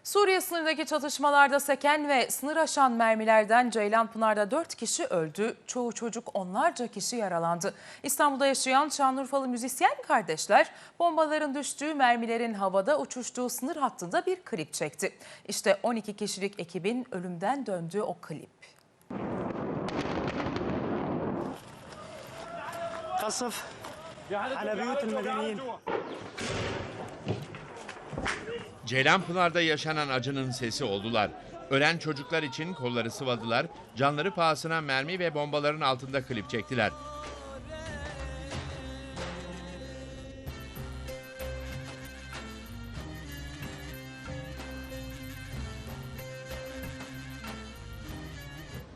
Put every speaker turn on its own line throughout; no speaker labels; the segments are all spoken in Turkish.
Suriye sınırındaki çatışmalarda seken ve sınır aşan mermilerden Ceylanpınar'da 4 kişi öldü. Çoğu çocuk, onlarca kişi yaralandı. İstanbul'da yaşayan Şanlıurfalı müzisyen kardeşler bombaların düştüğü, mermilerin havada uçuştuğu sınır hattında bir klip çekti. İşte 12 kişilik ekibin ölümden döndüğü o klip.
قصف على بيوت المدنيين.
Ceylanpınar'da yaşanan acının sesi oldular. Ölen çocuklar için kolları sıvadılar, canları pahasına mermi ve bombaların altında klip çektiler.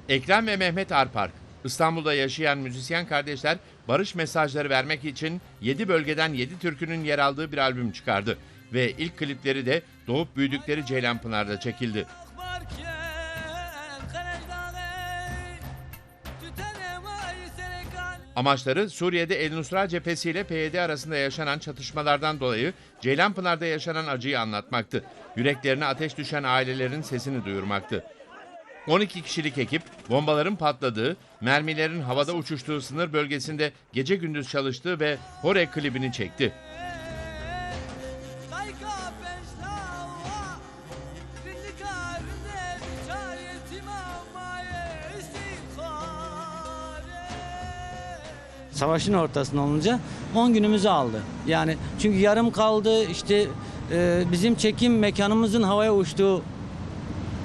Ekrem ve Mehmet Arpark, İstanbul'da yaşayan müzisyen kardeşler barış mesajları vermek için 7 bölgeden 7 türkünün yer aldığı bir albüm çıkardı. Ve ilk klipleri de doğup büyüdükleri Ceylanpınar'da çekildi. Amaçları Suriye'de El Nusra Cephesi ile PYD arasında yaşanan çatışmalardan dolayı Ceylanpınar'da yaşanan acıyı anlatmaktı. Yüreklerine ateş düşen ailelerin sesini duyurmaktı. 12 kişilik ekip bombaların patladığı, mermilerin havada uçuştuğu sınır bölgesinde gece gündüz çalıştı ve Hore klibini çekti.
Savaşın ortasında olunca 10 günümüzü aldı. Yani çünkü yarım kaldı, işte bizim çekim mekanımızın havaya uçtuğu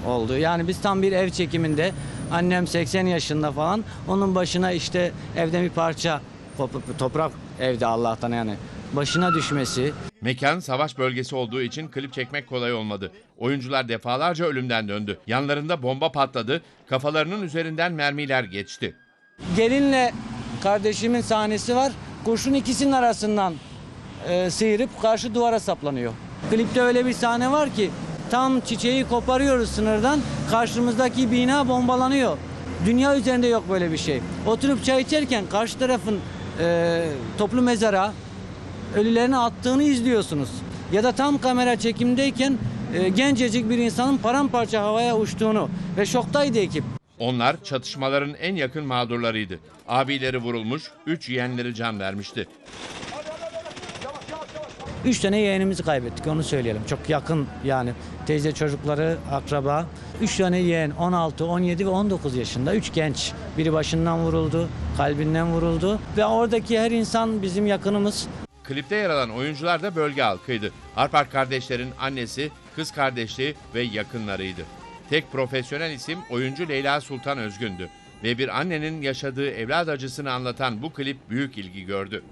oldu. Yani biz tam bir ev çekiminde, annem 80 yaşında falan, onun başına işte evde bir parça toprak, evde Allah'tan yani başına düşmesi.
Mekan savaş bölgesi olduğu için klip çekmek kolay olmadı. Oyuncular defalarca ölümden döndü. Yanlarında bomba patladı, kafalarının üzerinden mermiler geçti.
Gelinle kardeşimin sahnesi var. Kurşun ikisinin arasından sıyırıp karşı duvara saplanıyor. Klipte öyle bir sahne var ki tam çiçeği koparıyoruz sınırdan, karşımızdaki bina bombalanıyor. Dünya üzerinde yok böyle bir şey. Oturup çay içerken karşı tarafın toplu mezara ölülerini attığını izliyorsunuz. Ya da tam kamera çekimdeyken gencecik bir insanın paramparça havaya uçtuğunu ve şoktaydı ekip.
Onlar çatışmaların en yakın mağdurlarıydı. Abileri vurulmuş, 3 yeğenleri can vermişti.
3 tane yeğenimizi kaybettik, onu söyleyelim. Çok yakın yani, teyze çocukları, akraba. 3 tane yeğen, 16, 17 ve 19 yaşında. 3 genç. Biri başından vuruldu, kalbinden vuruldu. Ve oradaki her insan bizim yakınımız.
Klipte yer alan oyuncular da bölge halkıydı. Arpark kardeşlerin annesi, kız kardeşi ve yakınlarıydı. Tek profesyonel isim oyuncu Leyla Sultan Özgün'dü. Ve bir annenin yaşadığı evlat acısını anlatan bu klip büyük ilgi gördü.